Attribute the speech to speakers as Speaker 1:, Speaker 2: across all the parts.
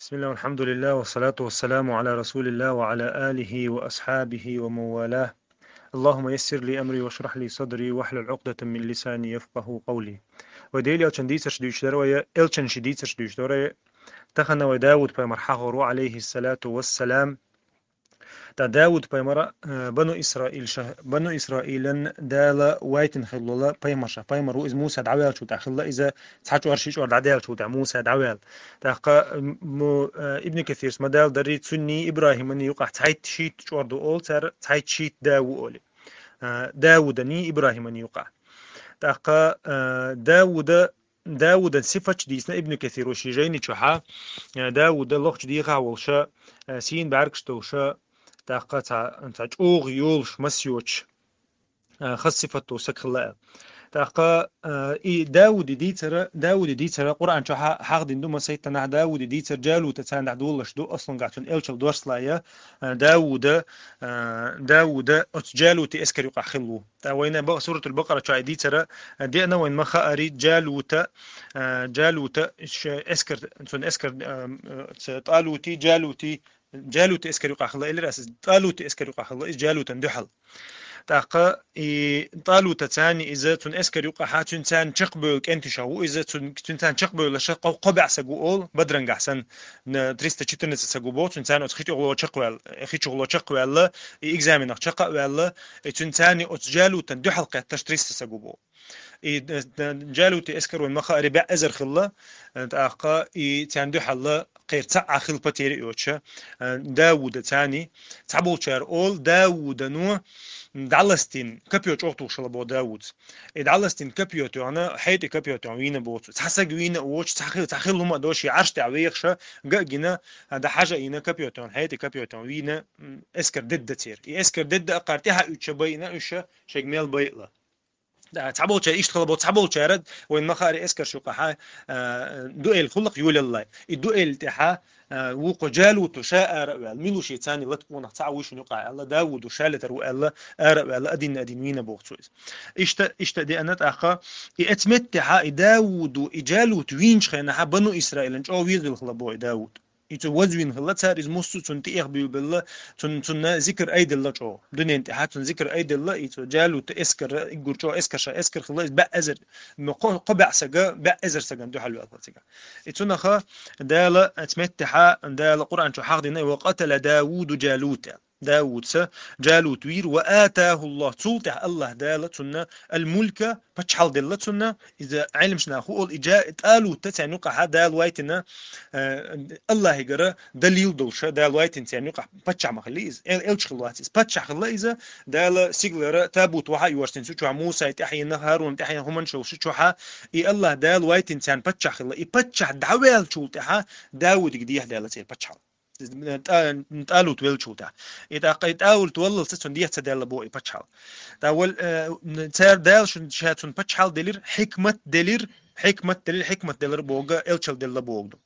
Speaker 1: بسم الله والحمد لله والصلاة والسلام على رسول الله وعلى آله وأصحابه ومن والاه. اللهم يسر لي أمري واشرح لي صدري واحلل عقدة من لساني يفقه قولي. وديلي ألشن ديتش دوش دروية ألشن شديتش دوش دروية تخنا وداود بمرحه عليه الصلاة والسلام. تا داود بيمرا بنو إسرائيل بنو إسرائيل دالا وايتن خلولا بيمشا بيمرو إز موسى دعوال شو تخلا إذا تحكوا أرشيش ور دعوال شو تع موسى دعوال تاقا مو ابن كثير مدال دريت سني إبراهيم أن يقع تحيت شيت شو دو أول تحيت شيت داو أولي داود ني إبراهيم أن يقع تاقا داود صفة ديسنا ابن كثير وشيجيني شحا داود الله دي غاولشا سين بعركشتوشا تاقا تاع اوغ يولش مسيوش خصفتو سكلا تاقا اي داود دي ترى قران شو حق دين دوما سيتنا داود دي تر جالو تتان دولش دو اصلا قاعدون الشل دورسلايا داود اتجالو تي اسكر يقع خلو تا وين بقى سوره البقره شو دي ترى دي انا وين ما خاري جالوت اسكر سن اسكر طالوتي جالوتي اسكر يقع خلا إلى رأس طالوتي اسكر يقع خلا جالوت اندحل تاقا طالوت تاني إذا تن اسكر يقع حاتن تان شقبل كنت شو إذا تان شقبل لشق قبع سجول بدرنج أحسن تريستا تشتنس سجوبو تان أتخيط غلو شقوال أخيط غلو شقوال لا إكزامين شقوال لا تاني أتجالو تندحل قت تريستا سجوبو جالوتي اسكر والمخا ربع ازر خلا تاقا تاندو حلا قير تاع خل باتيري اوتشا داود تاني تعبو شار اول داود نو دعلستين كابيو اوتو شلبو داود دعلستين كابيو تو انا حيتي كابيو تو وين بوت تحسق وين اوتش تخيل هما دوشي عرش تعويخشا جنا هذا حاجه هنا كابيو تو حيتي كابيو تو وين اسكر ضد تير اسكر ضد قارتها اوتش بينا اوش شجميل بيلا تعبوش ايش طلبوا تعبوش رد وين ما خاري اسكر شو قحا دوئل خلق يول الله الدوئل تحا وقو جالو تشاء رأوال ميلو شي تاني لا تكون تعويش نقع الله داود وشالت رو الله رأوال أدين وين بوغتويز إشتا دي أنت أخا اتمت تحا داود إجالو توينش خينا بنو إسرائيل انش أو ويزل خلبو داود يتو وزوين هلا تار إز مستو تون تيغ بيو بالله تون ذكر أيد الله جو دنيا انت حاتون ذكر أيد الله يتو جالو تأسكر يقول جو أسكر خلاص بأزر قبع سجا بأزر سجا دو حلو أطلع سجا يتو نخا دالة اتمتحا دالة قرآن شو حاق دينا وقتل داود جالوتا داود جالوت وير وآتاه الله تولتح الله دالة الملك بتشحل دلتنا إذا علمشنا خول إجاء قالوا تتعنقع دال وايتنا الله يقرأ دليل دوشة دال وايتن تعنقع بتشع مخليز إلش خلاتيز بتشع خلائزة دال سيجلر تابوت وحا يورستن سوى موسى تحيي نهار وتحيي همن شو شوحا إي الله دال وايتن تان بتشع خلا إي بتشع دعوال شولتها داود قديه دالتين بتشع نتقالوا تويل شوتا إذا قيتقاول تولل ستون ديه تدال بوي بتشحال تاول تار دال شاتون بتشحال دلير حكمة دلير بوغا إلشل دل بوغدو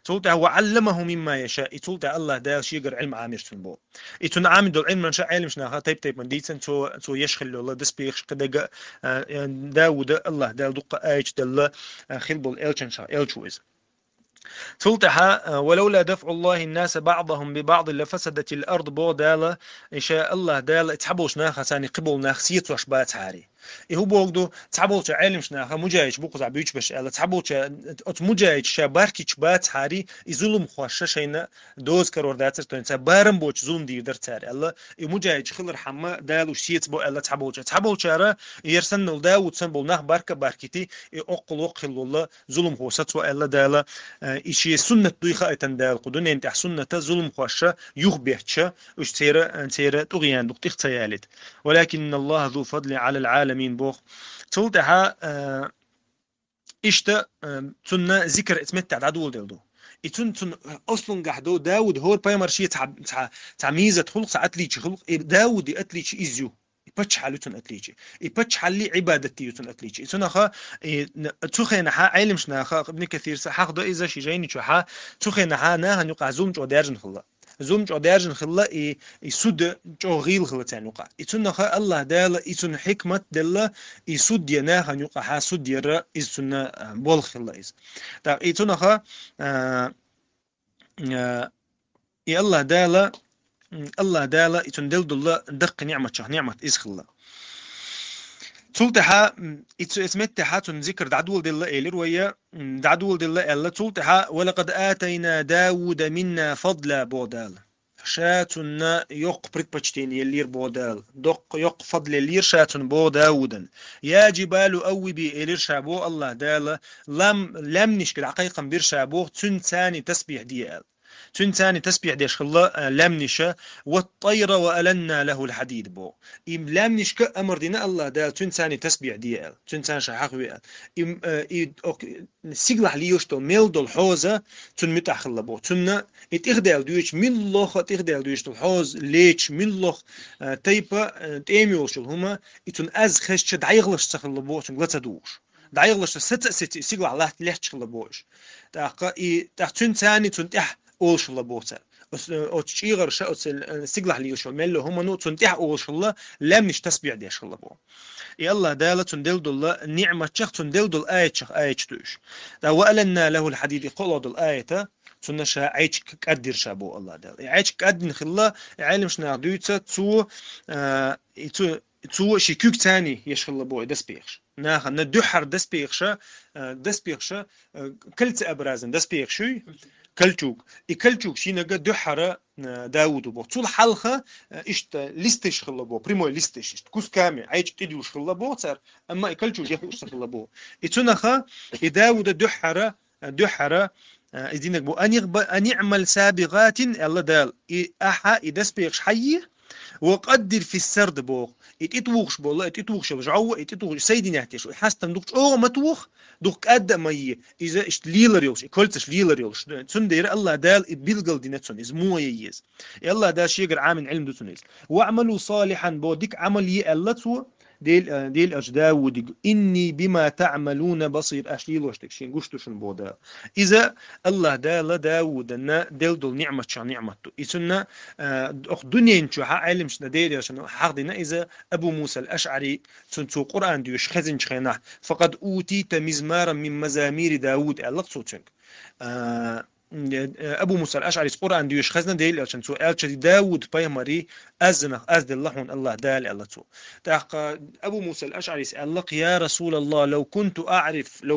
Speaker 1: تولتا وعلمه مما يشاء تولتا الله دال شيقر علم عامرتون بو إتون عامد العلم من شاء علم شناها طيب من ديتن تو يشخل الله دس بيخش قدقا داود الله دال دقا آيش دل خلبو الإلشن شا إلشويز تلتها ولولا دفع الله الناس بعضهم ببعض لفسدت الأرض بو دالة إن شاء الله دالة تحبوش ناخا ثاني قبل ناخسيت وشبات هاري هو بوغدو تحبوش علم شناخا مجايش بوقز عبيوش باش ألا تحبوش أت مجايش شاباركي شبات هاري يظلم خوشة شينا دوز كرور داتر تونسا بارم بوش ظلم دي در تاري ألا مجايش خلر حما دالو شيت بو ألا تحبوش را يرسن الداود سنبول ناخ باركتي أقل وقل الله ظلم خوشة وألا دالة إشي سنة دويخة تندال قدون ينتح سنة ظلم خوشة يخبهتش وش تيرا تغيان دق تختيالت ولكن الله ذو فضل على العالمين بوخ تلتها إشتا تنا ذكر اتمتع عدول دلدو تن أصلا قحدو داود هو بايمر شيء تعميزة خلق ساعات ليش خلق داود أتليش إزيو يبتش حالتون أتليشي يبتش حالي عبادتي يتون أتليشي تنخا تخينا ها علمش ناخا ابن كثير سحق دو إذا شي جايني شوحا تخينا ها ناها نقع زوم جو دارجن خلا زوم جو دارجن خلا يسود جو غيل خلا تانوقع يتنخا الله دال يتن حكمة دل يسود يناها نقع ها سود يرى يتن بول خلا إز تا يتنخا يا الله دالا الله دالا يتندل دل دق نعمة شه نعمة إزخلا تلتها اسمتها ذكر دعدول دل إلى رواية دعدول دل إلا تلتها ولقد آتينا داود منا فضلا بودال شاتنا يق بريتبتشتين يلير بودال دق يق فضل يلير شاتن بو داودا يا جبال أوبي إلير شابو الله دال لم نشكل حقيقة بير شابو تن ثاني تسبيح ديال تون ثاني تسبيح ديش خلا لامنشة والطير وألنا له الحديد بو إم لامنشك أمر دينا الله دا تون ثاني تسبيح ديال تون ثاني شحاق ويال إم سيغلح ليوشتو ميلدو الحوزة تون متع خلا بو تون اتغدال دويش من لوخ اتغدال دويش الحوز ليش من لوخ تيبا تيميوشل هما اتون أز خش دعيغلش تخلا بو تون غلطة دوش دعيغلش ست سيغلح الله ليش خلا بوش تاقا تون ثاني تون تح أولش الله بوتا أتشيغر شا سيغلح ليوشل ملو هما نو تنتح أولش الله لم نش تسبيع ديش الله بو يلا دالة تندل دل نعمة شخ تندل دل آية شخ آية توش دا وألنا له الحديد قول دل آية تنشا عيش كقدر شابو الله دال عيش كقدر خلا علم شنا دويتا تو شيكوك تاني يش الله بو دس بيخش ناخذ ندحر دس بيخش كلت أبرازن دس بيخشوي كلتوك كلتوك شينا قد دحرة داود بو طول حلقة إشت لستش خلا بو بريمو لستش إشت كوس كامل عايش تديوش خلا بو صار أما كلتوك يخوش خلا بو إتونخا داود دحرة إذنك بو أن يعمل سابغات الله دال أحا إدس بيخش حيه وقدر في السرد بوغ اتوخش بالله اتوخش بجعو اتوخش سيدي نحتيش حاستن دوك او متوخ دوك قد مي اذا اش ليلر يلش كلتش ليلر يلش تندير الله دال بيلقل دينتسون از مو ييز يلا دا شيغر عامل علم دوتونيز واعملوا صالحا بوديك عمل ي الله تو ديل أجدا ودي إني بما تعملون بصير أشليل واشتكشين قشتوشن بودا إذا الله دا لا داود أن ديل دول نعمة شا نعمته إذن أخ دنيا نشو علمش ندير عشان حقدنا إذا أبو موسى الأشعري سنتو قرآن ديوش خزن شخينه فقد أوتيت مزمارا من مزامير داود الله صوتشنك أبو موسى الأشعري قرآن ديوش خزنا ديل عشان سؤال شدي داود بايمري أزنخ أزد اللحون الله دال الله تو تحق أبو موسى الأشعري سأل يا رسول الله لو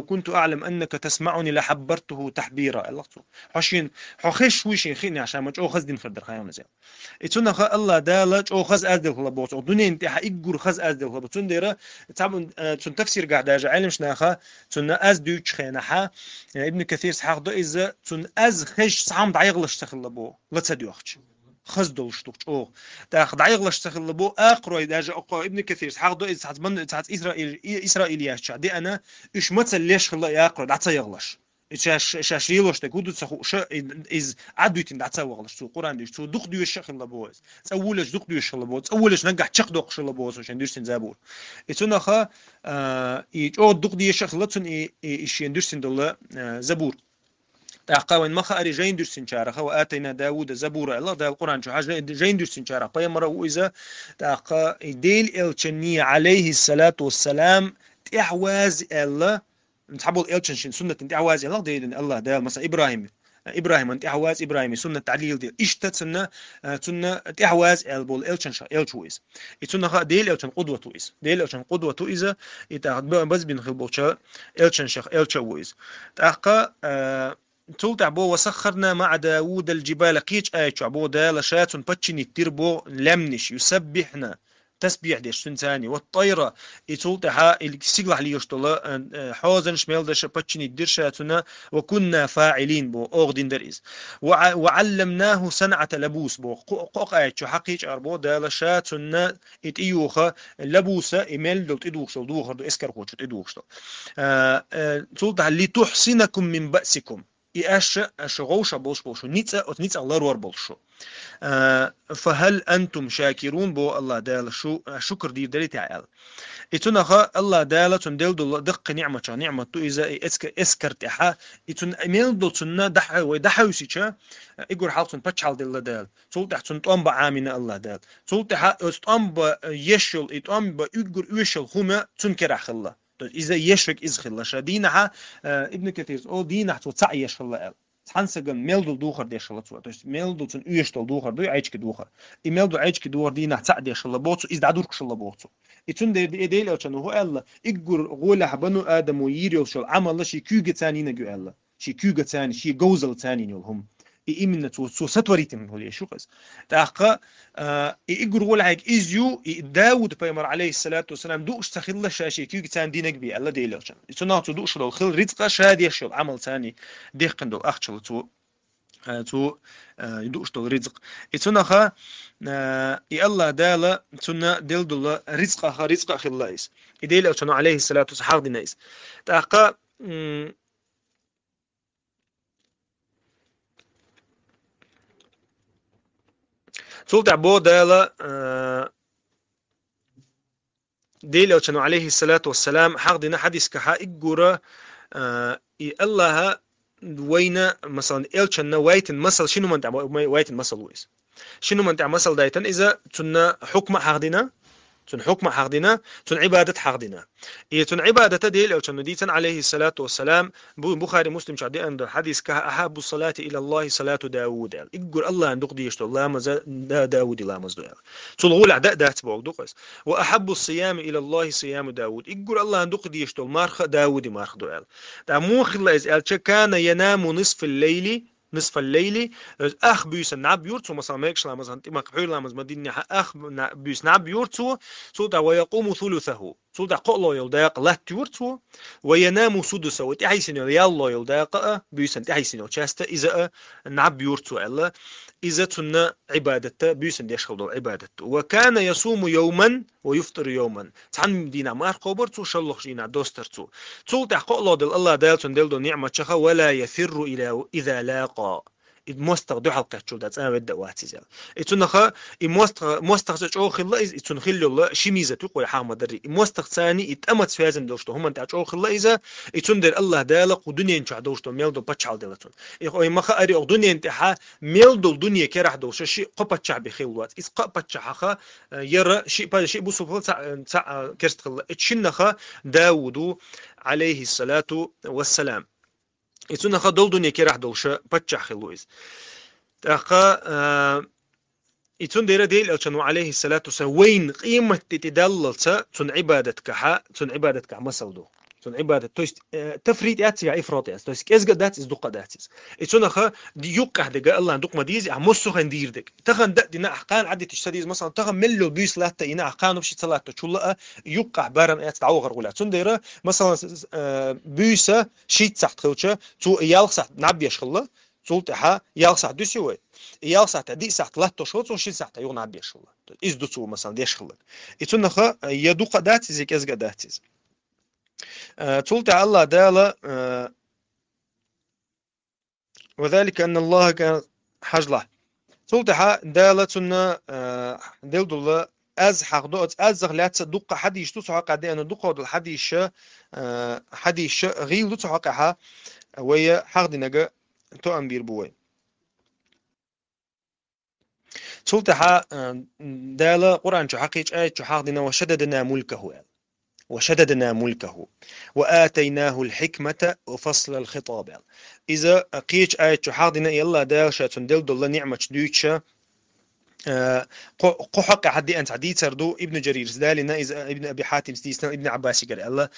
Speaker 1: كنت أعلم أنك تسمعني لحبرته تحبيرا الله تو حشين حخش ويشين خيني عشان ما جو خز دين خدر خيام نزل إتونا الله دال جو خز أزد الله بوت الدنيا انت حيجور خز أزد الله بتون ديرة تعب تون تفسير قاعد أجا علمش ناخا تون أزد يوش خينها ابن كثير سحق ده إذا تون أز خش صعم دعيغلش تخلى بو لا تصدقش خزدلش توش أو تاخد دعيغلش تخلى بو أقرأ إذا جاء أقرأ ابن كثير سحق ده إذا حتمن ساعة إسرائيليات شع دي أنا إيش ما تسليش خلا يقرأ دعتصيغلش إيش ريلوش تقول تسخو ش إز عدويتين دعتصيغلش تو قرآن ديش تو دق ديوش خلا بوز تأولش دق ديوش خلا بوز تأولش نجح تشق دق خلا بوز عشان ديش تنزابور إتونا خا إيش أو دق ديوش خلا تون إيش يندوش تندلا زبور تاقاوين مخا أري جين دوش سنشارخ وآتينا داود زبورا الله ده القرآن شو حاجة جين دوش سنشارخ بيمرا وإذا تاقا ديل الچني عليه الصلاة والسلام تحواز الله نتحبوا الچنشين سنة تحواز الله ديل الله ده مثلا إبراهيم أنت أحواز إبراهيم سنة تعليل ديل إشتت سنة تحواز البول الچنشا الچويز إتسنة خا ديل الچن قدوة تويز ديل الچن قدوة تويز إتاخد بس بين خلبوشا الچنشا الچويز تاقا تولت عبو وسخرنا مع داود الجبال قيش آيش عبو دا لشات باتشني تربو لمنش يسبحنا تسبيح ديش سنتاني والطيرة يتولت ها السيغلح لي يشتلا حوزن شمال دش باتشني درشاتنا وكنا فاعلين بو أغدين دريز وعلمناه صنعة لبوس بو قوق آيش حقيش أربو دا لشاتنا إتيوخا لبوسة إمال دلت إدوخشل دوخر دو إسكر خوش إدوخشل تولت لتحسنكم من بأسكم إيش غوشة بوش نيتس الله روار بولشو فهل أنتم شاكرون بو الله دال شو شكر دي دلي تعال إتنا الله دال تندل دق نعمة تو إذا إسكرت إحا إتن إميل دل تنا دحا وسيشا إقول حالتون بتشال دل دال تقول تحتون تأم بعامنا الله دال تقول تأم بيشل إتأم بيقول ويشل هما تنكر الله إذا يشرك إزخلا شدينها ابن كثير أو دينها توسع يشخلا Hansegen meldul duhar dešalacu, to jest meldul cun üyeštol duhar du aički duhar. I meldul aički duhar dina ca dešala bocu iz da durkšala bocu. I cun de edel elçan hu ella iggur gola banu adam yiril shol amal shi küge tani na gu shi küge tani shi gozel tani yolhum. I imna tu satwaritim hol yeshukes. Taqa I iggur gola hak izyu I Daud peymar alayhi salatu wasalam du istakhilla shashi küge tani dinak bi alla de elçan. I cun tu du shol khil rizqa shadi shol amal tani ديقندو أخشل تو يدوش تو رزق إتناخا الله دالا تنا دلدل رزق خلاص إديل أو تنا عليه الصلاة والسلام دينايس تاقا سلطة عبو دالا ديل أو تنا عليه الصلاة والسلام حق دينا حديث كحا إجورا الله وين مثلا إلشنا وايتن مثل شنو من تعمل وايتن مثل ويس شنو من تعمل مثل دايتن إذا تنا حكم حقدنا تن حكم حقدنا تن عبادة حقدنا تن عبادة ديل أو تن ديتن عليه الصلاة والسلام بخاري مسلم شعدي عند الحديث كأحب الصلاة إلى الله صلاة داوود يقول الله عندك ديشتو الله مز داوود لا مزدو تلغول عداء دات بوق دقس وأحب الصيام إلى الله صيام داوود يقول الله عندك ديشتو مارخ داوود مارخ دوال مو خلاص كان ينام نصف الليل أخ بيس نعب يورتو مثلا ماكش لا مثلا ما قبل لا مثلا مدينة أخ بيس نعب يورتو صوت ويقوم ثلثه صوت قلو يلداق لا يورتو وينام سدسه وتحيسن يلا يلداق بيس تحيسن شاسته إذا نعب يورتو ألا إذا تنا عبادته بيس ديش خلو عبادته وكان يصوم يوما ويفطر يوما تعن دينا ما قبرتو شلخ جينا دوسترتو صوت قلو دل الله دالتون دلدو نعمة شخا ولا يفر إلى إذا لاقى موستغ دو حلقة شو دات أنا بدأ واتيزال إتونخا موستغ شو خلا إتونخيل الله شميزة تقول حامد دري موستغ ثاني إتأمت في هذا دوشتو هم أنت شو خلا إذا إتوندر الله دالق ودنيا إنش دوشتو ميل دو بتشال دلتون إخوي ما خاري أو دنيا إنتها ميل دو دنيا كرح دوش شيء قبت شعب خيلوات إذ قبت شعخا يرى شيء بوسوف كرست خلا إتشنخا داود عليه الصلاة والسلام إتونا خدول دنيا كراح دولشة بتشخ خلويز تاقا إتون ديرا ديل ألشانو عليه الصلاة والسلام وين قيمة تتدلل تون عبادتك تون عبادتك مسل دو تون عبادة تويست تفريد أتسي إفراط أس تويست كيس قدات إز دقة داتس إتونا خا دي يقع دقة الله عندك مديز عمسو خندير دك تخن دينا أحقان عدي تشتريز مثلا تخن ملو بيس لاتا إنا أحقان بشي صلاة تشولا يقع بارن أت تعوغر ولا تون ديرا مثلا بيسا شيت سحت خلشة تو يالخ سحت نعبي يشخلا تولتها يالخ سحت دوسي وي يالخ سحت دي سحت لاتا شوت وشي سحت يغ نعبي يشخلا إز دوتو مثلا ديشخلا إتونا خا يدوق داتز كيس قداتز تولتها الله دالا وذلك أن الله كان حجله تولتها دالا تنا دلد الله از حق دوت از غلات دقة حديش تصحى قاعدة أنا دقة ودل حديش غيل تصحى قاعها ويا حق دينجا تو أمبير بوي تولتها دالا قرآن شو حقيقة آية شو حق دينا وشددنا ملكه وآتيناه الحكمة وفصل الخطاب إذا قيش آية حاضنة يلا داشة تندل دل نعمة دوتشة قحق حدي أنت عدي تردو ابن جرير دالنا إذا ابن أبي حاتم ستيسنا ابن عباس قال الله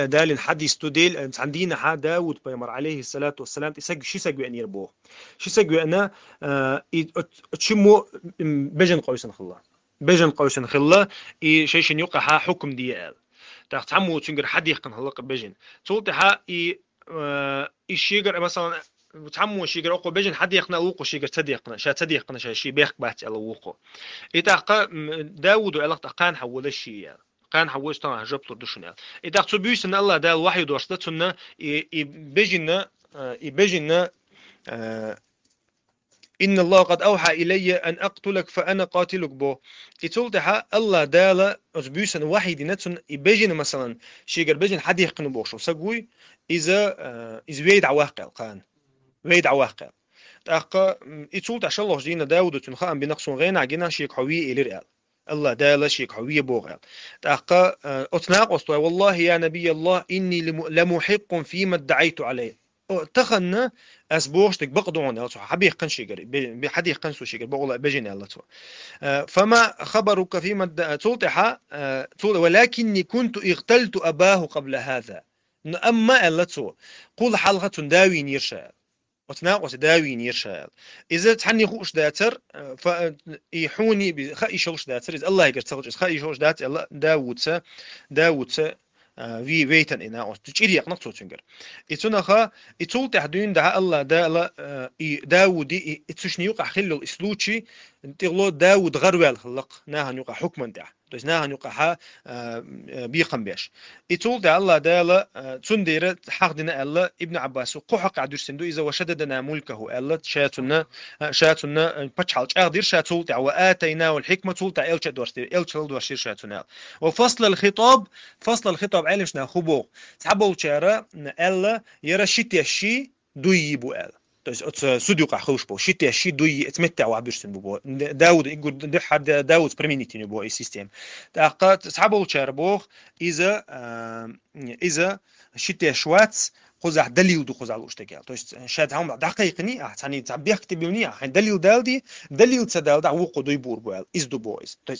Speaker 1: دال حديث تدل أنت عندنا حا داود بيمر عليه الصلاة والسلام تسق شو سقوا أن يربوه شو سقوا أنا تشمو بجن قوسن خلا شيء يوقع حكم ديال تاخت عمو تنقر حد يقن هلق بجن تولتها الشيجر مثلا تعمو شيجر أقو بجن حد يقنا وقو شيجر تديقنا تديقنا شيء بيخ بات على وقو إتاق داود وعلاق قان حول الشيء قان حول طبعا جبت دشنا إتاق تبيس إن الله دال واحد واشتتنا يبجن إن الله قد أوحى إلي أن أقتلك فأنا قاتلك بو إتولتها الله دالا أزبيسن واحد نتسن يبجن مثلا شيجر بجن حد يقنو بوشو سقوي إذا ويد عواقل قان ويد عواقل تاقا إتولتها شالله جينا داود تنخاء بنقصون غينا عجينا شيك حوية إلي رئال الله دالا شيك حوية بوغال تاقا أتناق أسطوى والله يا نبي الله إني لمحق فيما ادعيت عليه تخن أسبوعش بقدون الله حبي يقن شيء بحد يقن سو شيء بقول بجين الله فما خبرك فيما تلطح ولكني كنت اغتلت أباه قبل هذا أما الله قول حلقة داوين يرشا وتناقص داوين يرشا إذا تحني خوش داتر فيحوني بخي شوش داتر إذا الله يقدر تسوي خي شوش داتر الله داود في ويتن إنا أو تشيري يقنق توتشنجر إتونا إتول تحدين دعاء الله داود إتسشني يقع خلو الإسلوتشي تغلو داود غروال خلق ناها يقع حكما دع dus na han yuqa بيقم بيش يتول ده الله ده تندير حقدنا الله ابن عباس وقحق عدوش سندو إذا وشددنا ملكه الله شاتنا بتشالج أقدر شاتول تع وآتيناه الحكمة تول تع إلش دورشير شاتنا فصل الخطاب علم شنا خبوق تعبوا شارع الله يرى شيء دويبو الله سوديوقع خوش بو شتى شي دوي اتمتع وعبرسن بو داود يقول دحر داود بريمينيتي بو اي سيستم تاقات صحابو تشاربوخ اذا شتى شواتس قزع دليل دو قزع لوشتكال تو شاد هم دقيقني يعني تعبيح كتبوني دليل دالدي دليل تدال دا وقو دوي بور بو از دو بويز تو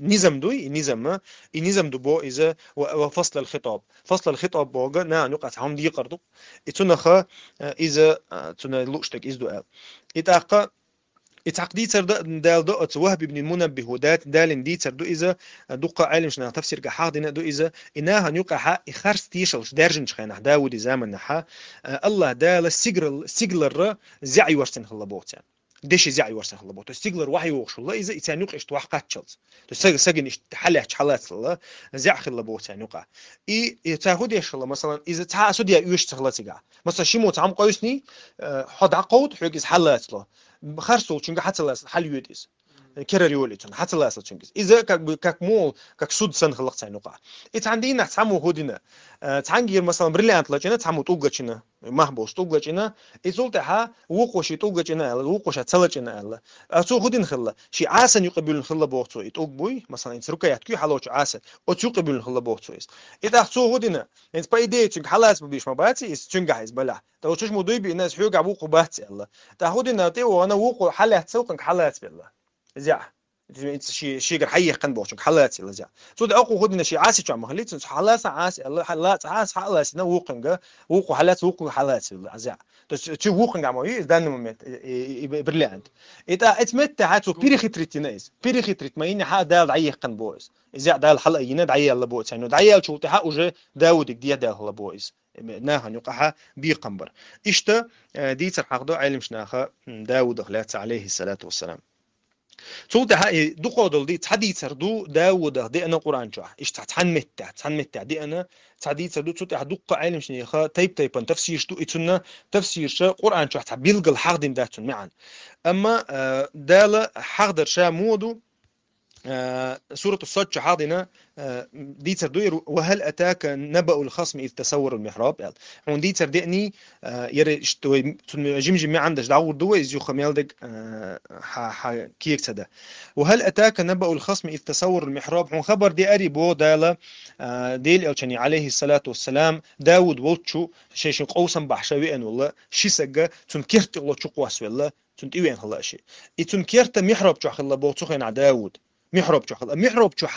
Speaker 1: نظام دوي نظام دو بو اذا وفصل الخطاب بوغا نا نقطع هم دي قردو اتنخ اذا تنا لوشتك از دو ال اتاقا اتعقديتر دال دو وهب بن المنبه ودات دال ديتر دو اذا دقة علم شنا تفسير قحاضنا دو اذا انها نيقع اخرس تيشلش دارجن شخينا داود زمن نحا الله دال سيجلر زعي ورسن خلبوت يعني ديش زعي ورسن خلبوت سيجلر وحي وخش الله اذا اتانيق اشت وحقات تشلز تو سجن حلح حالات الله زع خلبوت يعني نقع تاخد ايش الله مثلا اذا تعاسد يا يوش تخلص مثلا شي موت عم قوسني حد عقود حيجز حالات له خرسول çünkü hatırlarsın hal yüdüz. كرر يوليتون حتى لا يصل شنكس إذا كمول كسود سن خلق سينوقع إتعندينا تعمو هودنا تعنجير مثلا بريليانت لجنا تعمو توجتنا محبوس توجتنا إزولتها وقوشي توجتنا وقوش تسلجنا الله أتو هودين خلا شي عاسن يقبل الخلا بوقتو إتوجبوي مثلا إنت يحكي حلوش عاسن أتوقبل الخلا بوقتو إذا أتو هودنا إنت بايدي تشنك حلاس ببيش ما باتي إستشنك عايز بلا تو تشش مدوي بيناس حيوق عبوق باتي الله تهودنا تيو وأنا وقو حلا تسوقك حلات بالله زع شي غير حي قن بوشك حلاتي لزع سود اقو خدنا شي عاسي جام خليت حلات عاسي الله حلات عاس حلات نو وقنغا وقو حلات وقو حلات زع تشوف وقنغا مو دان مومنت برلاند اذا اتمت هاتو بيريخيتريتينايز بيريخيتريت ما ين ها دال عي قن بويز زع دال حلقه يناد عي الله بويز انه دعي شو تها وجه داود دي دال الله بويز ناها نقحها بيقنبر اشتا ديتر حقدو علم شناخه داود خلات عليه الصلاه والسلام صوت هاي دقودل دي تحديثر دو داود دي أنا قرآن جاه إيش تحن متع دي أنا تحديثر دو صوت دق علم شنيخة تيب تفسير دو إتنا تفسير شا قرآن جاه تبيلق الحق دين داتون معا أما دال حقدر شا مودو سورة الصج حاضنة ديتر دوير وهل أتاك نبأ الخصم إذ تسور المحراب هون ديتر دقني يرى جمجم ما عندش دعور دوا إذ يخميلدك كيك تدا وهل أتاك نبأ الخصم إذ تسور المحراب هون خبر دي أري بو دالا ديل ألشاني عليه الصلاة والسلام داود ولتشو شيشن قوسا بحشاوئن والله شيسجا تنكرت الله تشقواس والله تنتيوين هلا شيء تنكرت محراب تشخ الله بوتسخين على داود محراب شو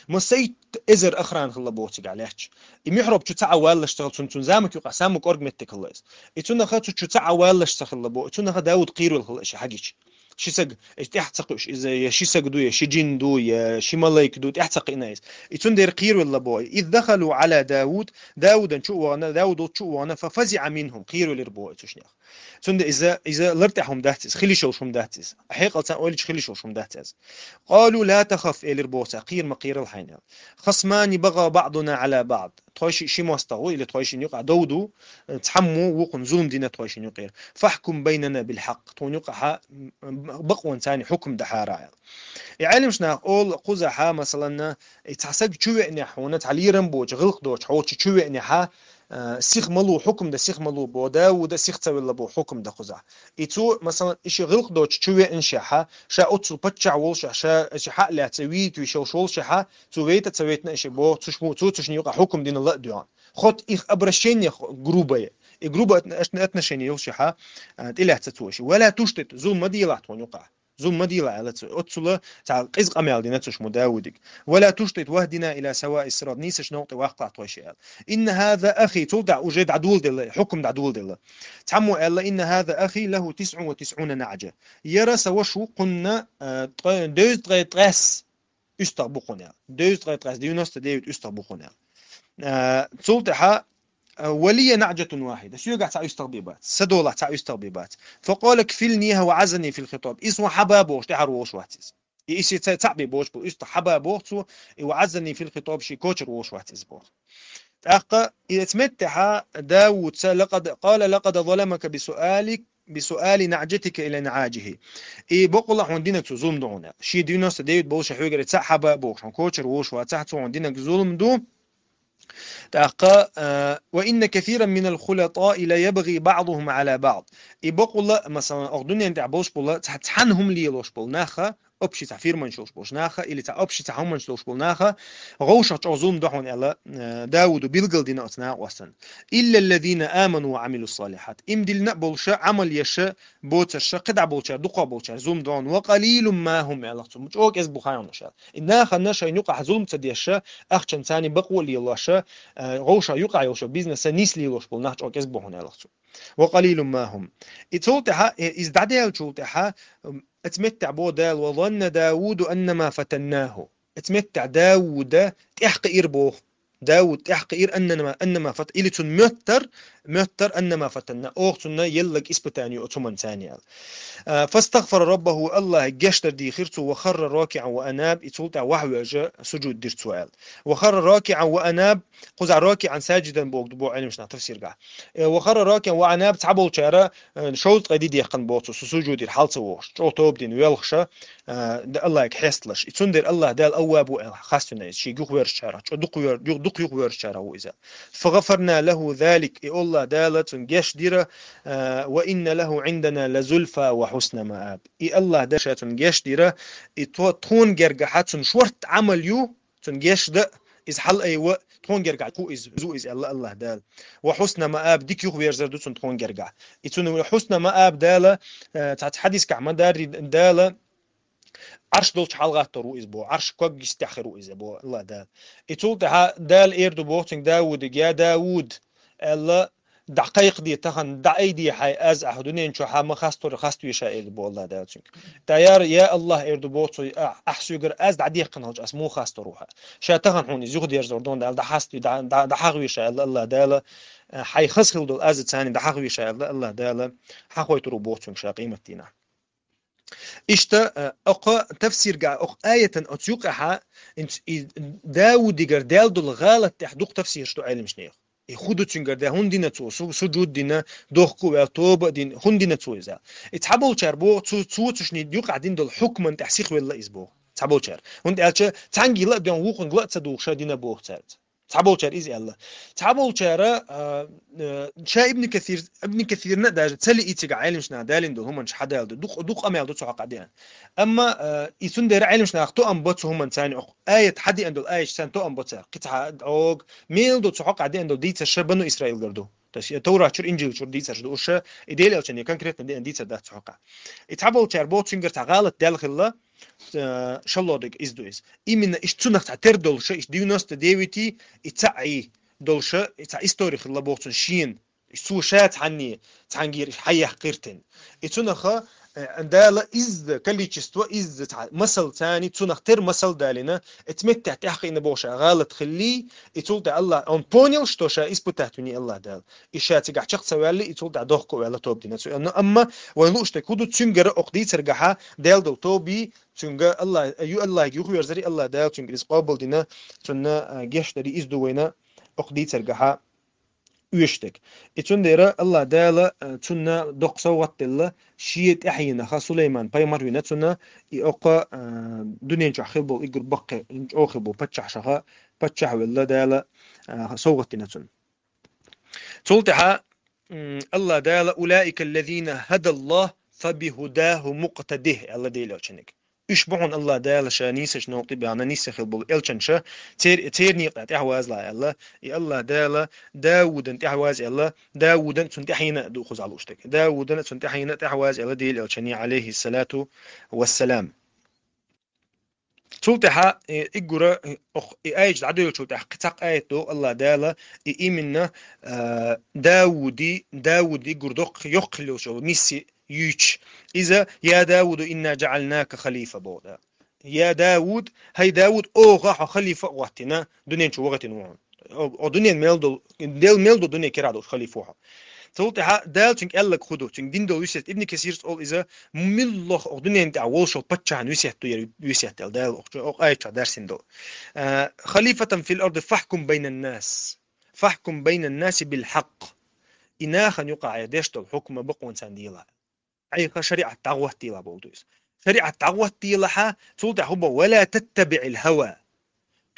Speaker 1: مسيت إزر أخران خلا بوتيج عليهش محراب شو تعوال اشتغل تون زامك يقع سامك أرج متك الله يتونا خاتو شو تعوال اشتغل الله يتونا خا داود قير والخلا شيء حقيقي شي سق تحتقش إذا يا شي سق دو يا شي جن دو يا شي ملاك دو تحتق ناس يتون دير قير ولا بوي إذ دخلوا على داود شو وانا داود شو وانا ففزع منهم قير ولا بوي تشنيخ تند إذا لرتحهم دهتس خلي شوشهم دهتس حقيقة أولش خلي شوشهم دهتس قالوا لا تخف إلى البوسة قير مقير الحين خصمان بغى بعضنا على بعض تخش شي مستوى اللي تخش يقع دودو تحموا وقن ظلم دينا تخش يقير فاحكم بيننا بالحق تونيقع بقوى ثاني حكم دحارة يعلم شنا أول قزحة مثلا يتحسق شو يعني حونة علي رمبوج غلق دوش حوش شو يعني سيخ ملو حكم ده سيخ ملو بودا وده سيخ تسوي لبو حكم ده خزع إتو مثلا إشي غلق دوش شوية إنشاحة شا أتصل بتشع والشح شا إشي حق لا تسوي تويشوا شول شحة تويت تسويتنا إشي بو تشمو تشني يقع حكم دين الله ديان خد إخ أبرشين يخ جروبية جروب أتنشني يوشحا إلى تتوشي ولا تشتت ظلم مديلة ونقع ظلم مديلة على أتصل تعال قزق أميال دينتش مداودك ولا تشتت وهدنا إلى سواء الصراط نيسش نقطة واقع توشي إن هذا أخي تودع وجد عدول دل حكم عدول دل تعمو الله إن هذا أخي له 99 نعجة يرى سوشو قلنا دوز تغيس أستغبقنا دوز تغيس ديونست ديوت أستغبقنا تولتها ولي نعجة واحدة شو قاعد تعيش تغبيبات سدولة تعيش تغبيبات فقال كفلنيها وعزني في الخطاب اسمه حبابوش تعروش واتس إيش تعبي بوش بو إست حبابوش وعزني في الخطاب شي كوتر وش واتس بو أخ إذا تمتها داود لقد قال لقد ظلمك بسؤال نعجتك إلى نعاجه إيه بقول الله عندنا ظلم دونا شي دينوس داود بوش حوجر تسحب بوش كوتر وش واتس عندنا ظلم دو تاقا وإن كثيرا من الخلطاء لا يبغي بعضهم على بعض يبقوا الله مثلا أخدوني أنت عبوش بولا تحنهم لي لوش بولناخا أبشي تعفير من شوش بولناخا إلي أبشي تعهم من شوش بولناخا غوشة عزوم دحون إلا داود بيلقل دينا أثناء وسن إلا الذين آمنوا وعملوا الصالحات إمدلنا بولشا عمل يشا بوتشا قدع بولشا دقا بولشا زوم دون وقليل ما هم يعلقتم مش أوك إز بخايون نشال إنها خلناشا ينقع زوم تديشا أخشن ثاني بقول لي الله شا غوشا يقع يوشا بيزنس نيس لي لوش بول نحج أوك إز بخون يعلقتم وقليل ما هم إتولتها إزدعدها تولتها اتمتع بو دال وظن داود أنما فتناه اتمتع داود تحقير بو داود تحقير أنما إلي تن متر أنما فتنا أوغتنا يلق إسبتاني أتمن ثاني فاستغفر ربه الله جشتر دي خيرته وخر راكعا وأناب يتولتع وحوجة سجود دير سؤال وخر راكعا وأناب قزع راكعا ساجدا بوغد بو علم شنا تفسير قاع وخر راكعا وأناب تعبول شارع شوط قديد يقن بوتو سجود الحالة ووش شو توب دين ويلخشة الله يكحستلش يتندر الله دال أواب خاستنا شي جوخ ورشارع دق يوخ ورشارع وإذا فغفرنا له ذلك الله دالت جش ديره وإن له عندنا لزلفى وحسن مآب الله دشات جش ديره تون جرجحات شورت عمل يو تنجش ده إز حل أي تون جرجع كو إز الله دال وحسن مآب ديك يخ بيرزردو تون جرجع يتون حسن مآب دالة تحت حديث كعمة دالة عرش دولش حلقات رو إزبو عرش كوج يستحخروا إزبو الله دال يتول دال إيردو بوتين داود يا داود الله دقيق دي تخن دعي دي حي از احدونين شو حما خاستو يشايل بو الله دا تشنك تيار يا الله ايردو بوتو احسو يقر از دعي قنهج اسمو خاستو روحه شا تخن حوني زوخ دير زوردون دا حاستو دا حقوي شايل الله داله حي خسخل دول از ثاني دا حقوي شايل الله داله حقوي ترو بوتو شا قيمتينا إشتا أقا تفسير قا أق آية أتيوقها داود يقر دال دول غالط تحدوق تفسير شتو علم شنيخ يخودو تشنجر ده هندينا تو سجود دينا دوخكو والتوبة دين هندينا تو إذا اتحبوا شربو تو تشني يقع دين دول حكما تحسيق ولا إزبو اتحبوا شر هند ألش تانجي لا بيان وقن لا تصدق شادينا بوه تات اتحبوا شر إزي الله اتحبوا شر شا ابن كثير نداج تسلي إيتيق عالم شنا دالين دول هم مش حدا دوق أميال دو تعق عديان أما يسون دير عالم شنا أختو أم بوتس هم ثاني آية حدي عندو الآية شان تو أم بوتس قطعة أوج ميل دو تعق عديان دو ديت الشبنو إسرائيل قردو تس تورا شر إنجيل شر ديت شر دوش إديل أو شني كان كريت ندي ديت ده تعق اتحبوا شر بوت شنجر تعالت دالخ الله شلودك إز دويس إمنا إيش تنخ تعتردل شيء إيش ديونست ديويتي إتعي دولشة إتع إستوريخ الله بوتن شين سو شات عني تعنجير حيا قيرتن إتنخا دالة إز كليتشستوا إز مسل ثاني تنخ تر مسل دالنا اتمتع تحقي نبوشة غالط خلي إتولد الله أن بونيل شتوشا إسبتهتني الله دال إشات قاعد شخص سوالي إتولد دوخكو ولا توب دينا أما ونلوش تكودو تشنجر أقدي ترجعها دال دل توبي تشنجر الله أيو الله يجوه يرزري الله دال تشنجر إس قابل دينا تنا جيش دري إز دوينا أقدي ترجعها ويشتك إتون ديرا الله دالا تنا دقصا وطلا شيت أحينا خا سليمان باي مروينا تنا إيقا دنيا جو خلبو إيقر بقى إنجو خلبو بتشح شخا بتشح ولا دالا صوغتنا تن تلتها الله دالا أولئك الذين هدى الله فبهداه مقتده الله ديلا وشنك يشبهون الله دال شانيسش نوقي بيانا نيسخ البول إلشنشا تير نيقات تحواز لا الله الله دال داود تحواز الله داود تنتحين دو خز على وشتك داود تنتحين تحواز الله ديل إلشني عليه الصلاة والسلام تلتها إجرا أيج عدو تلتها قطع آية دو الله دالا إيمنا داودي جردق يقلو شو ميسي يوش إذا يا داود إنا جعلناك خليفة بودا يا داود هاي داود أوغا خليفة وقتنا دنيا شو وقت نوعن أو دنيا ميلدو دنيا كرادو خليفوها تلتها دال تنك ألك خدو تنك دين دول ويسيت ابن كثير تقول إذا ملخ أقدني أنت عوال شو بتشان ويسيت تو ويسيت دال أق أي درسين دول خليفة في الأرض فاحكم بين الناس بالحق إناخا يقع يدشت الحكم بقون سانديلا أي شريعة تعوه تيلا بولدوس شريعة تعوه تيلا تلتها هو ولا تتبع الهوى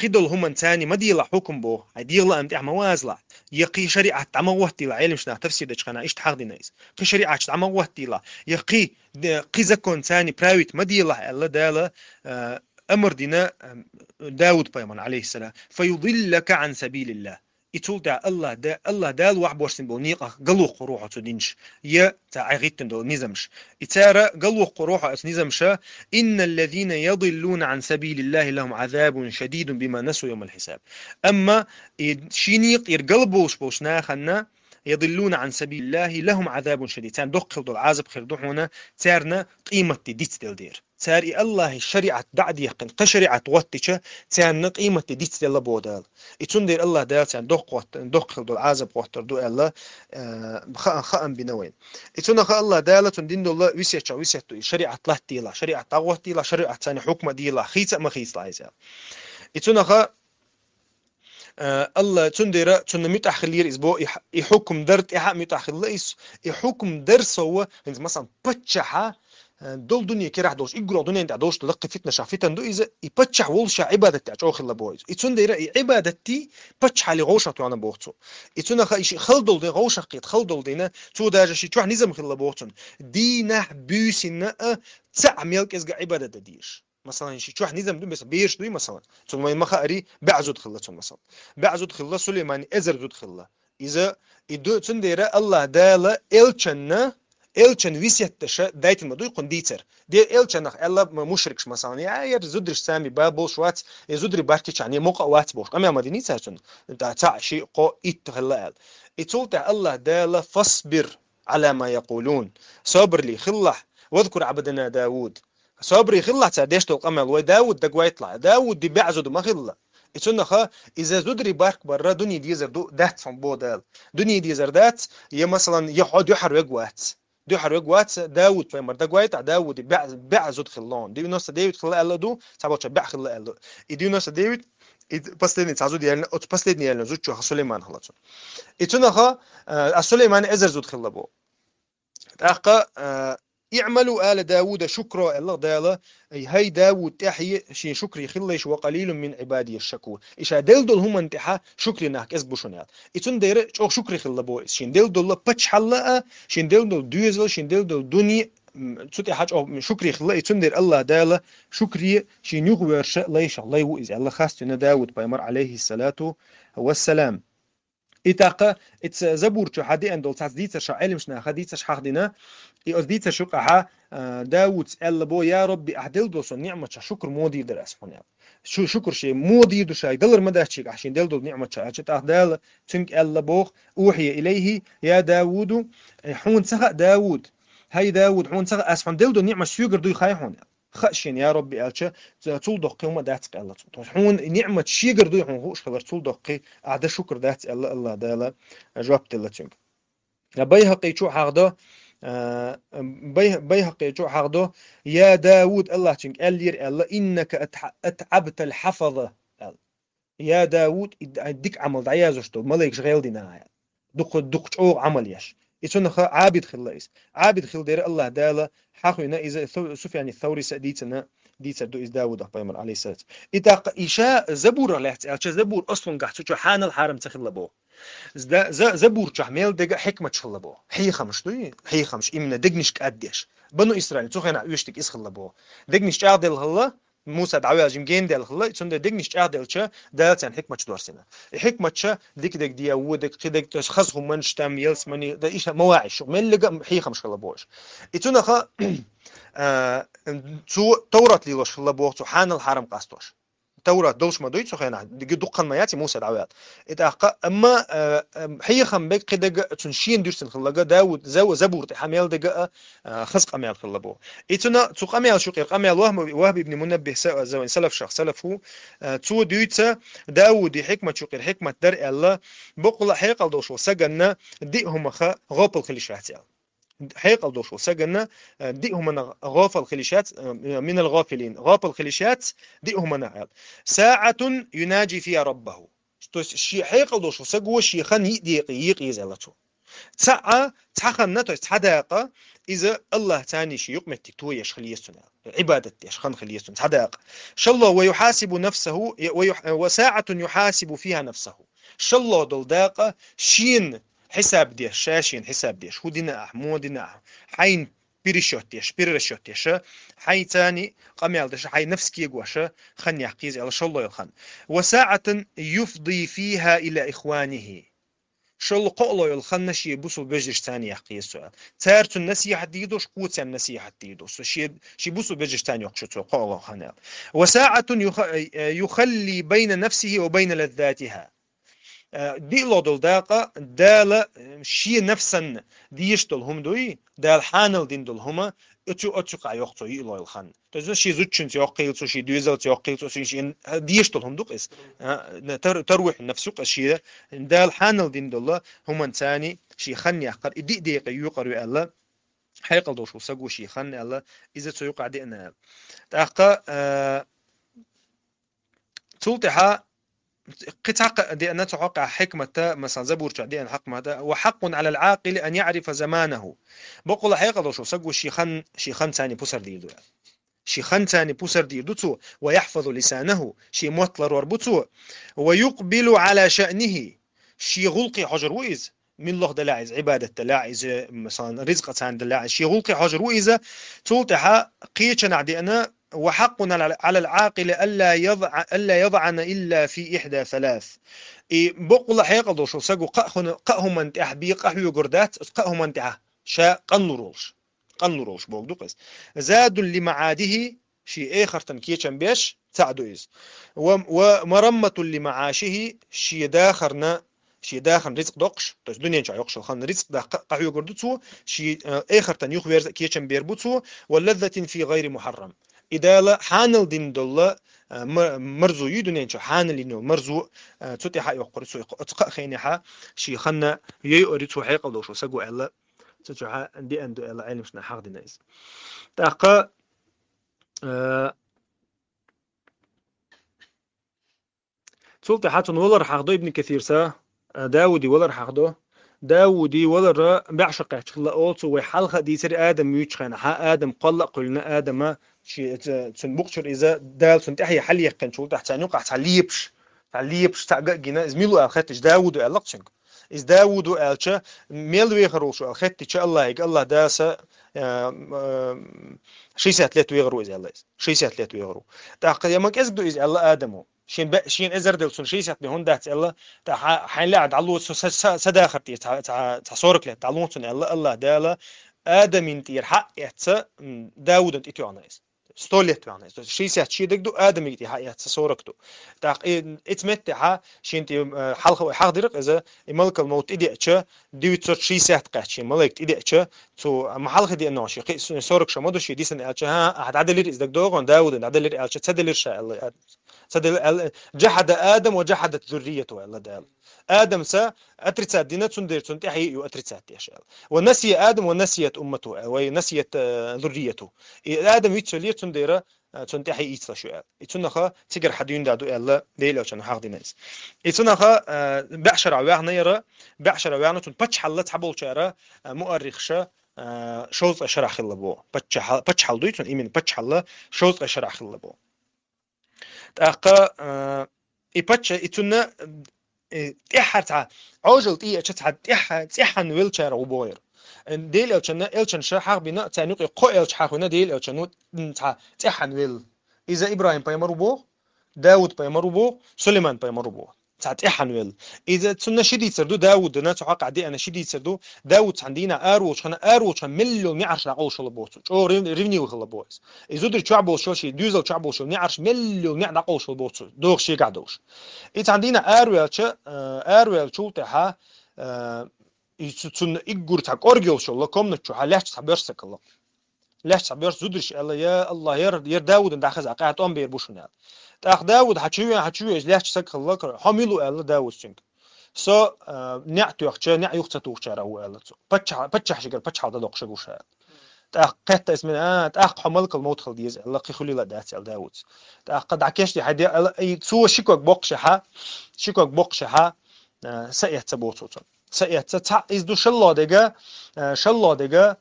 Speaker 1: قدل هم انساني ما ديلا حكم بو ديلا امتع موازلا يقي شريعة تعموهتي لا علم شنا تفسير دش خنا ايش تحق نايس قي شريعة تعموهتي لا يقي قيزكون انساني براويت ما ديلا الله دالا امر دينا داود بيمن عليه السلام فيضلك عن سبيل الله يتول تاع الله دال واحد بورسين بونيقه قلوق روحه تدينش يا تاع عيغيتن دو نيزمش يتارى قلوق روحه نيزمش ان الذين يضلون عن سبيل الله لهم عذاب شديد بما نسوا يوم الحساب اما شينيق يرقلبوش بوشنا خنا يضلون عن سبيل الله لهم عذاب شديد تان دق خلدو العازب خيردو هنا تارنا قيمة ديت دير تاري الله الشريعة بعد يقن قشريعة واتشة تان قيمة ديت ديل بودال يتندر الله دال تان دق خلدو العازب واتر دو الله خأم بنوين يتنا خا الله دالة تندين الله ويسيتو شريعة لاتيلا شريعة طاوتيلا شريعة تاني حكمة ديلا خيسة ما خيس لايزا يتنا خا الله تندرا تن متأخلير إسبوع يحكم درت إحا متأخل يحكم درس هو مثلا بتشحة دول دنيا كراح دوش يقرأ دنيا انت دوش تلقي فتنة شافتن دو إذا يبتشح ولشة عبادتي أجو خلا بويز يتندرا عبادتي بتشح لغوشة توانا بوقتو يتنا خايش خلدول دي غوشة قيت خلدول دينا تو داجة شي توح نزم خلا بوقتن دينا بيسنا تعمل كيزق عبادة ديش مثلا شي شو نظام دون بس بيش دوي مثلا ثم ما خاري بعزود خلصهم مثلا بعزود خلص سليمان ازر زود خلا اذا يدو تندير الله دالا الچن ويسيت تش دايت المدو يكون ديتر دي الچن الله مشركش مثلا يا زودرش سامي بابو شوات زودري باركي يعني موقع وات بوش اما مديني ساچن تاع شيء قو اتخلال يتولت الله دالا فاصبر على ما يقولون صبر لي خلح واذكر عبدنا داود صبري خلّة تعديش القمل وداود دقوا يطلع داود دي بعزد ما خلّة يتشن خا إذا زدري بارك برا دنيا ديزر دو دات فم بودال دنيا ديزر دات يا مثلا يحد يحرق وات داود فمر دقوا يطلع داود بعزد خلّون دي نص داود خلّة الله دو تبغى بع خلّة الله يدي نص داود последний تعزود يعني от последний يعني زود شو سليمان خلاص يتشن خا سليمان أزر زود خلّة بو أخا يعملوا آل داود شكرا الله دالا أي هاي داود تحيي شين شكري خليش وقليل من عبادي الشكور إيش دلدل هم انتحا شكري ناك إس بوشونيال إتون دير أو شكري خلا بو شين دلدل بتش حلا شين دلدل دويزل شين دلدل دني تسوتي حاج أو شكري خلا إتون دير الله دالا شكري شين يغويرش ليش الله يوئز الله خاصة داود بيمر عليه الصلاة والسلام إتاقة زبور شو حدي أندول تاس ديتر شو علم شنا خديتر شو حدينا إيش ديتر شو قحا داود الله بو يا ربي أحدل دوس النعمة شكر مودي درس هنا شو شكر شيء مودي دوشاي دلر مدى شيء عشان دل دول نعمة شيء أحدل تنك الله بوخ أوحي إليه يا داود حون سخ داود هاي داود حون سخ أسفن دل دول نعمة شو يقدر يخاي هنا خشين يا ربي ألشة تول دقي وما دات الله حون نعمة شيء قردو يحون هوش خبر تول دقي عدا شكر دات الله دالا جوابت الله تنك بيهقي شو حقده بيهقي شو حقده يا داود الله تنك ألير الله إنك أتعبت الحفظة يا داود ديك عمل دعيازوشتو ملايك شغيل دينا دق شعور عمل يش يتونخ عابد خلاص عابد خل دير الله دالا حقنا إذا سفيان الثوري سديتنا ديت دو إز داود بيمر عليه السلام إذا إشاء زبور الله تعالى زبور أصلا قحط شو حان الحرم تخلبه زبور شحمل دقة حكمة تخلبه حي خمش دوي حي خمش إمنا دقنش كأديش بنو إسرائيل تخينا يشتك إسخلا بو دقنيش أعدل هلا موسى دعوة جيم دل هلا تون دقنيش أعدل شا دالتان حكمة دورسنا حكمة شا ديك دي ودك قدك تشخصهم من شتام يلس مني ده إيش مواعي شو من لقى حيخة مش خلا بوش إتونا خا تو توراة ليلوش خلا بو تو حان الحرم قاستوش توراة دولش ما دويت سخينا دقي دقن مياتي موسى دعوات إتاقا أما حي خم بك قدق تنشين درسن خلاقا داود زبور تحمل دقا خزق أميال خلابو إتنا تسوق أميال شقيق أميال وهب ابن منبه زوين سلف شخص سلفه تو دويتا داود حكمة شقيق حكمة در الله بقول حيقل دوشو سجنا ديهم خا غوبل خليش رحتيال حيقل دوشو سجنا ديهم من غافل خليشات من الغافلين غافل خليشات ديهم نعال ساعة يناجي فيها ربه شي حيقل دوشو سجوا شي خن يقي زلته ساعة تحخن نتو تحداقة إذا الله تاني شي يقمت توي يش خليستنا عبادة يش خن خليستنا تحداقة شالله ويحاسب نفسه وساعة يحاسب فيها نفسه شالله دل داقة شين حساب ديش شاشين حساب ديش هو دينا مو دينا حين بيرشوت ديش حي تاني قميال ديش حي نفس كي يقوش خن يحقيز على شالله يخن وساعة يفضي فيها إلى إخوانه شل قولو يلخن شي بوسو بجش تاني يحكي السؤال تارت النسيحة ديدوش قوت النسيحة ديدوش شي بوسو بجش تاني يقشتو قولو خنال وساعة يخلي بين نفسه وبين لذاتها دي لودل داقة دال شي نفسا ديشتل هم دوي دال حانل دين دل هما اتو قا يوقتو يلو الخن تزو شي زوتشن يوقيل شي دويزل يوقيل شي ديشتل هم دوقس تروح نفسك شي دال حانل دين دل هما ثاني شي خن يقر دي دقيقة يقر الله حيقل دوشو سقو شي خن الله اذا تو يقع دينا تاقا تلتها قطع دي أن توقع حكمة مثلا زبور تعدي حكمة وحق على العاقل أن يعرف زمانه بقول حقيقة شو سقوا شيخان ثاني بوسر ديدو شيخان ثاني بوسر ديدو ويحفظ لسانه شي موتلر وربطو ويقبل على شأنه شي غلقي حجر وإذ من الله دلاعز عبادة دلاعز مثلا رزق ثاني دلاعز شي غلقي حجر وإذا تلتها قيتشن عدي أنا وحق على العاقل ألا يضعن إلا في إحدى ثلاث بقول حقيقة دوشو سقو قهم أنت أحبي قحوي قردات قهم أنت شا قنروش بوقدوقس زاد لمعاده شي آخر تنكيشن بيش تعدو إز ومرمة لمعاشه شي داخرنا شي داخل رزق دقش تس دنيا شو يقش خان رزق دا قحوي قردتو شي آخر تنيخ بيرز كيشن بيربوتو واللذة في غير محرم إذا لا حانل دين دولة مرزو يدنين شو حانل إنه مرزو تطي حق يقر سو أتقى خيني حق شي خنا يوري تو حق لو شو سجوا إلا تجوا عندي عنده إلا علم شنا حق دينايز تقى سلطة حتى ولر حقدو ابن كثير سا داودي ولر حقدو داودي ولر بعشق يحكي أوتو وحلقة دي سر آدم يجخن حق آدم قلق قلنا آدم شي تنبقشر إذا دال تنتحي حل يقن شو تحت عنيق تعليبش تعجق جنا زميلو أخذتش داود وألقشنك إذ داود وألش ميل ويخرو شو أخذت شاء الله يق الله داسة شيء سهلت ويغرو إذا الله شيء سهلت ويغرو تأخذ يومك أزدو إذا الله آدمه شين أزر دلسون شيء سهل هون دهت الله حين لا عد علو سداخرتي تصورك له تعلمون الله داله آدم ينتير حق يحتى داود أنت يتوعنايز ستوليت وعنايز شيء سهل شيء دكتو آدم يجي حق يحتى صوركتو تاق اتمتع شينتي حلقة وحاضرك إذا ملك الموت إدي أشة ديوت شيء سهل قاتشي ملك إدي أشة تو محلقة دي الناشي صورك شمادو شيء دي سنة أشة ها أحد عدل إذا دكتو داود عدل أشة تدل إرشاء الله جحد آدم وجحدت ذريته الله دال آدم سا أترتسات دينا تندير تنتحي يؤترتسات يا شال ونسي آدم ونسيت أمته ونسيت ذريته آدم يتسلير تندير تنتحي يتسا شوال يتنخا تجر حدين دادو الله ليلة وشان حق ديناس يتنخا بعشر عواغنا يرى بعشر عواغنا تنبتش حلت حبول شارع مؤرخشة شوز أشرح خلبو بتش حل دويتون إيمن بتش حل شوز أشرح خلبو تأقى إبتش إتنا تحرت عاجل تيجي تحت تحن ويلشر وبوير ديل الشن شحق بنا تانوق قو الشحقنا ديل الشنو تح تحن ويل إذا إبراهيم بيمرو بو داود بيمرو بو سليمان بيمرو بو ساعت إحنويل إذا تسنا شديد سردو داود دنا تعاق عدي أنا شديد سردو داود عندنا أروش خنا أروش مليون نعرش نقول شو لبوس أو ريفنيو خلا بوس إذا در شعبو شو شيء دوزل شعبو شو نعرش مليون نقول شو لبوس دوغ شيء قعدوش إذا عندنا أرويل شو تها تسنا إجور تاك أرجل شو لكم نشوف علاش تعبرسك الله لاش تعبير زودش الله يا الله ير داود داخل عقات أم بيربوشنا تأخ داود حشوي لاش سك الله حملوا الله داود سنك نعت يخشى نع يخشى توخشى رأوا الله بتش حشجر بتش هذا دوخشى وشى تأخ قت اسمه تأخ حملك الموت خلديز الله خلي لا دات داود تأخ قد عكش دي حدي أي سوى شكوك بقشها سيئت سبوتون سيئت تع إز دو شلا دجا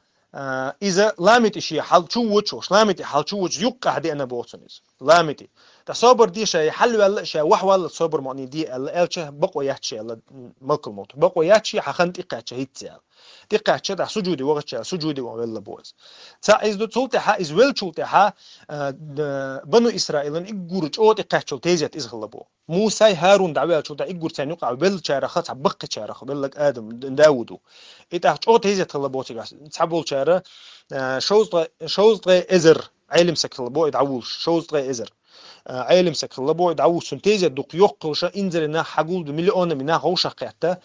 Speaker 1: إذا لامت إشي حال شو وش لامتي حال شو وش يقع هدي أنا بوصنيز لامتي تصبر دي شيء حل ولا شيء وحول تصبر معني دي الألشة بقوا يحشي الله ملك الموت بقوا يحشي حخنت إقعش هيتسال إقعش ده سجودي وقتش سجودي ولا بوز إذا دو تولت إز ويل تولت بنو إسرائيل إجورج أوت إقعش تيجت إز خلبو موسى هارون دعوة شو ده إجور ثاني يقع بيل شارخات بق شارخ بيل لك آدم داودو إتاح أوت تيجت خلبو تيجاس تحبول شارة شوز غي إزر عالم سك خلبو يدعوش شوز غي إزر عالم سك خلبو يدعوش سنتيجة دوق يقوش إنزل إنها حقول بمليون منها غوشة قيادة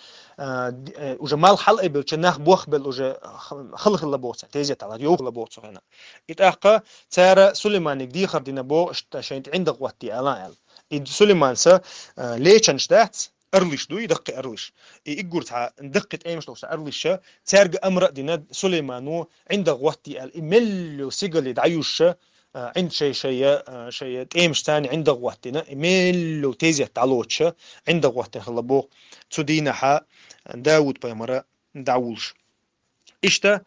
Speaker 1: وجمال حلقة بالشناخ بوخ بال وجه خلق خلبوت تيجة على يوم خلبوت هنا إتاقة ترى سليمان يقدي خردنا بو اشتشينت عندك وقتي ألان إد سليمان سا ليش نشتات أرليش دو يدق أرليش إيجورتها دقة أيمش لوسا أرليش ترجع أمر دينا سليمانو عندك وقتي الملو سيجل يدعيوش عند شيء أيمش تاني عندك وقتنا ملو تيزي تعلوتش عندك وقت خلبو تدينها داود بيمرة دعولش إشتا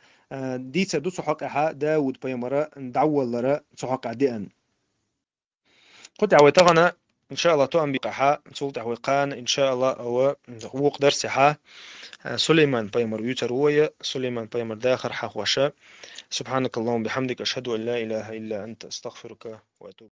Speaker 1: ديتا دو صحقها داود بيمرة دعول لرا صحق عديان قد عويتغنا إن شاء الله تؤمن بقحا سلط عويقان إن شاء الله أو وق درسها سليمان بيمر يتروي سليمان بيمر داخر حق وشا سبحانك اللهم بحمدك أشهد أن لا إله إلا أنت أستغفرك وأتوب